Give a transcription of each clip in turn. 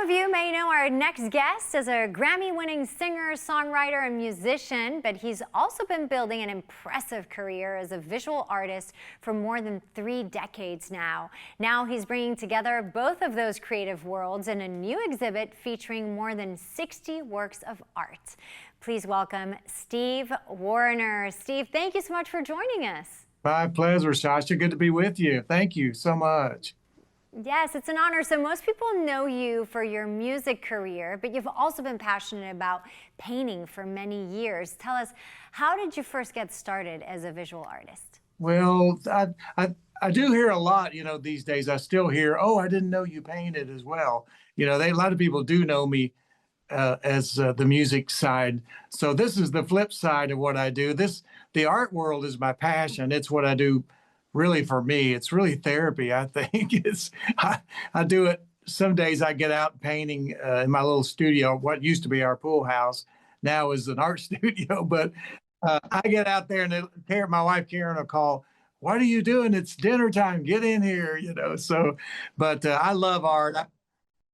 Some of you may know our next guest as a Grammy-winning singer, songwriter, and musician, but he's also been building an impressive career as a visual artist for more than 3 decades now. Now he's bringing together both of those creative worlds in a new exhibit featuring more than 60 works of art. Please welcome Steve Wariner. Steve, thank you so much for joining us. My pleasure, Sasha. Good to be with you. Thank you so much. Yes, it's an honor. So most people know you for your music career, but you've also been passionate about painting for many years. Tell us, how did you first get started as a visual artist? Well, I do hear a lot, these days. I still hear, oh, I didn't know you painted as well. A lot of people do know me as the music side. So this is the flip side of what I do. The art world is my passion. It's what I do. Really, for me, it's really therapy. I think I do it. Some days I get out painting in my little studio, what used to be our pool house, now is an art studio. But I get out there and my wife Karen will call, "What are you doing? It's dinner time. Get in here." So, but I love art.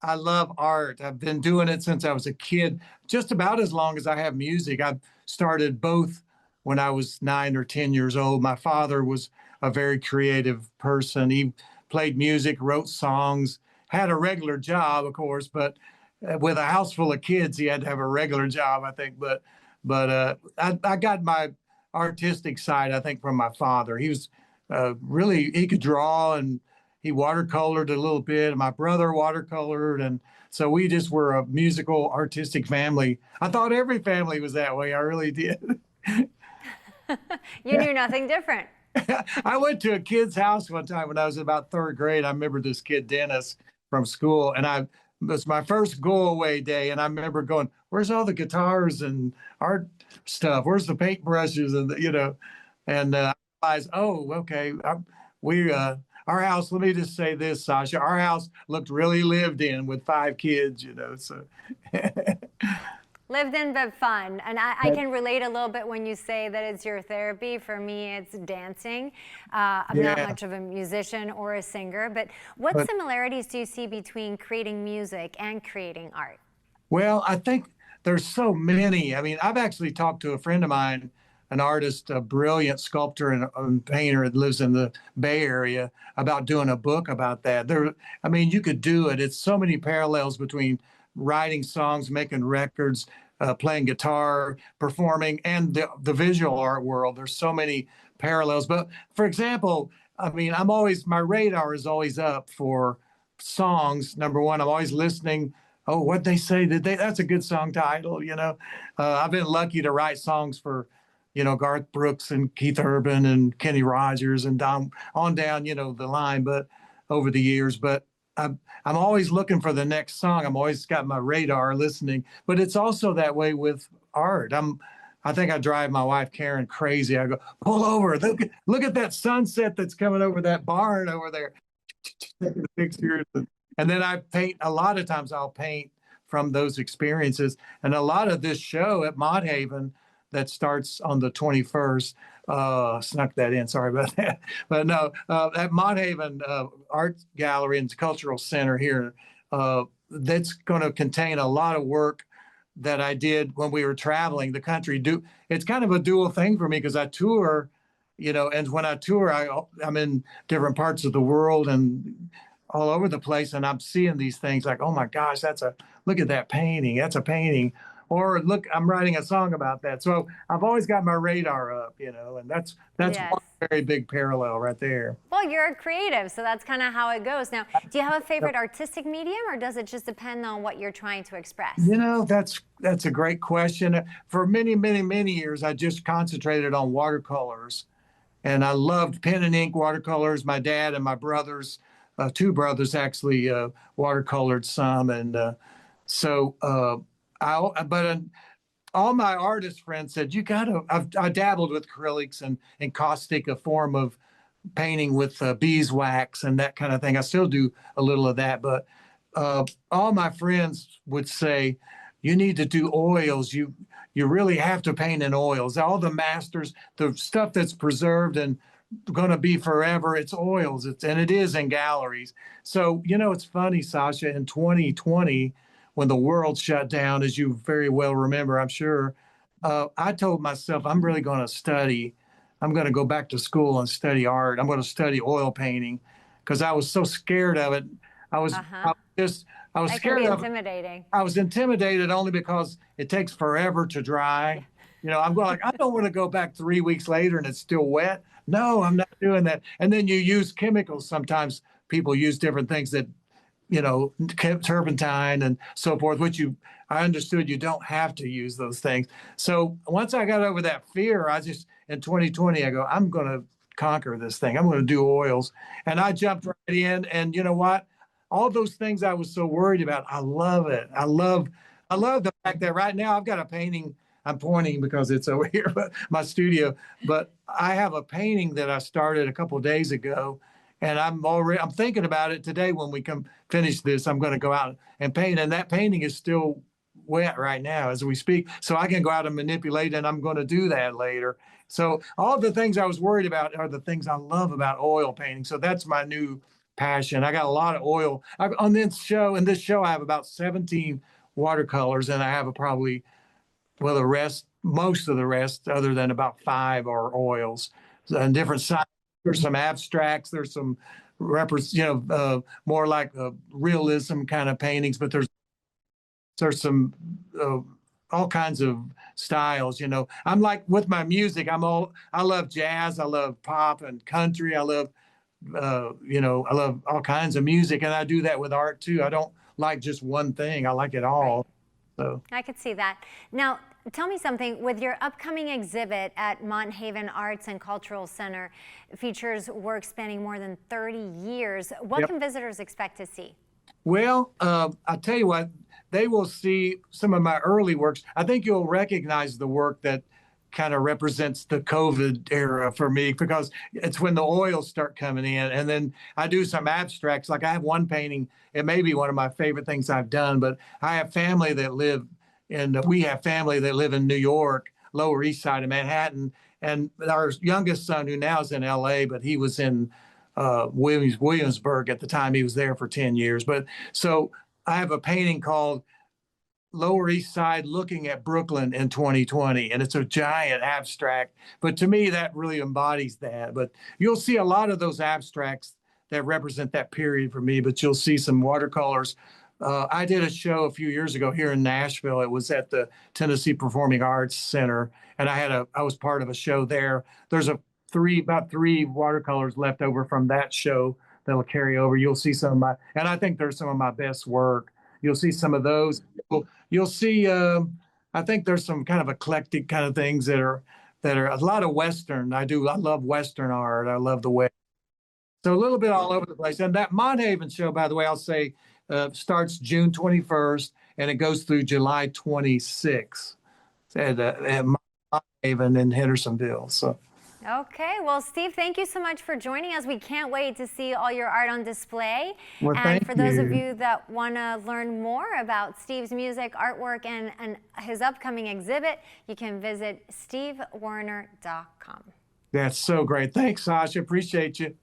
I love art. I've been doing it since I was a kid, just about as long as I have music. I started both when I was 9 or 10 years old. My father was a very creative person. He played music, wrote songs, had a regular job, of course, but with a house full of kids, he had to have a regular job, I think. But I got my artistic side, I think, from my father. He was he could draw, and he watercolored a little bit. My brother watercolored, and so we just were a musical, artistic family. I thought every family was that way. I really did. You knew nothing different. I went to a kid's house one time when I was in about 3rd grade. I remember this kid, Dennis, from school, and it was my first go-away day. And I remember going, "Where's all the guitars and art stuff? Where's the paintbrushes?" And I realized, oh, okay, our house. Let me just say this, Sasha. Our house looked really lived in with 5 kids. So. Lived in but fun. And I can relate a little bit when you say that it's your therapy. For me, it's dancing. I'm not much of a musician or a singer, but what similarities do you see between creating music and creating art? Well, I think there's so many. I mean, I've actually talked to a friend of mine, an artist, a brilliant sculptor and painter that lives in the Bay Area, about doing a book about that. You could do it. It's so many parallels between writing songs, making records, playing guitar, performing, and the visual art world. There's so many parallels. But for example, my radar is always up for songs. Number one, I'm always listening. Oh, what they say? That's a good song title. I've been lucky to write songs for, Garth Brooks and Keith Urban and Kenny Rogers and on down, the line, but over the years. But I'm always looking for the next song. I'm always got my radar listening, but it's also that way with art. I think I drive my wife Karen crazy. I go, "Pull over! Look at that sunset that's coming over that barn over there." Taking the pictures, and then I paint. A lot of times I'll paint from those experiences, and a lot of this show at Mott Haven that starts on the 21st. Snuck that in. Sorry about that. But no, at Mott Haven Art Gallery and Cultural Center here, that's going to contain a lot of work that I did when we were traveling the country. It's kind of a dual thing for me because I tour, and when I tour, I'm in different parts of the world and all over the place, and I'm seeing these things like, oh my gosh, look at that painting. That's a painting. Or look, I'm writing a song about that. So I've always got my radar up, and that's Yes. one very big parallel right there. Well, you're a creative, so that's kind of how it goes. Now, do you have a favorite artistic medium, or does it just depend on what you're trying to express? That's a great question. For many, many, many years, I just concentrated on watercolors, and I loved pen and ink watercolors. My dad and my brothers, 2 brothers actually, watercolored some, and all my artist friends said, I dabbled with acrylics and caustic, a form of painting with beeswax and that kind of thing. I still do a little of that, but all my friends would say, you need to do oils. You really have to paint in oils. All the masters, the stuff that's preserved and going to be forever. It's oils. And it is in galleries. So, you know, it's funny, Sasha, in 2020, when the world shut down, as you very well remember, I'm sure, I told myself, I'm really going to study. I'm going to go back to school and study art. I'm going to study oil painting because I was so scared of it. I was, Uh-huh. I was just, I was That can be scared of it. intimidating. I was intimidated only because it takes forever to dry. Yeah. You know, I'm going like, I don't want to go back 3 weeks later and it's still wet. No, I'm not doing that. And then you use chemicals. Sometimes people use different things that, you know, turpentine and so forth, which I understood you don't have to use those things. So once I got over that fear, in 2020, I go, I'm going to conquer this thing. I'm going to do oils. And I jumped right in. And you know what? All those things I was so worried about, I love it. I love the fact that right now I've got a painting. I'm pointing because it's over here, but my studio. But I have a painting that I started a couple of days ago, and I'm thinking about it today. When we come finish this, I'm going to go out and paint, and that painting is still wet right now as we speak. So I can go out and manipulate, and I'm going to do that later. So all the things I was worried about are the things I love about oil painting. So that's my new passion. I got a lot of oil on this show. In this show, I have about 17 watercolors, and I have probably, well, most of the rest, other than about 5, are oils and different sizes. There's some abstracts. There's some more like realism kind of paintings. But there's some uh, all kinds of styles. You know, I'm like with my music. I love jazz. I love pop and country. I love all kinds of music, and I do that with art too. I don't like just one thing. I like it Right. all. So. I could see that. Now, tell me something. With your upcoming exhibit at Monthaven Arts and Cultural Center, features work spanning more than 30 years. What Yep. can visitors expect to see? Well, I'll tell you what, they will see some of my early works. I think you'll recognize the work that kind of represents the COVID era for me because it's when the oils start coming in. And then I do some abstracts. Like I have one painting, it may be one of my favorite things I've done, but we have family that live in New York, Lower East Side of Manhattan. And our youngest son, who now is in LA, but he was in Williamsburg at the time. He was there for 10 years. But so I have a painting called Lower East Side Looking at Brooklyn in 2020, and it's a giant abstract. But to me, that really embodies that. But you'll see a lot of those abstracts that represent that period for me, but you'll see some watercolors. I did a show a few years ago here in Nashville. It was at the Tennessee Performing Arts Center, and I was part of a show there. There's about 3 watercolors left over from that show that'll carry over. You'll see and I think there's some of my best work. You'll see some of those. You'll see. I think there's some kind of eclectic kind of things that are a lot of Western. I love Western art. I love the West. So a little bit all over the place. And that Monthaven show, by the way, I'll say, starts June 21st and it goes through July 26th at Monthaven in Hendersonville. So. Okay, well, Steve, thank you so much for joining us. We can't wait to see all your art on display. Well, and for those of you. you that want to learn more about Steve's music, artwork, and his upcoming exhibit, you can visit stevewariner.com. That's so great. Thanks, Sasha. Appreciate you.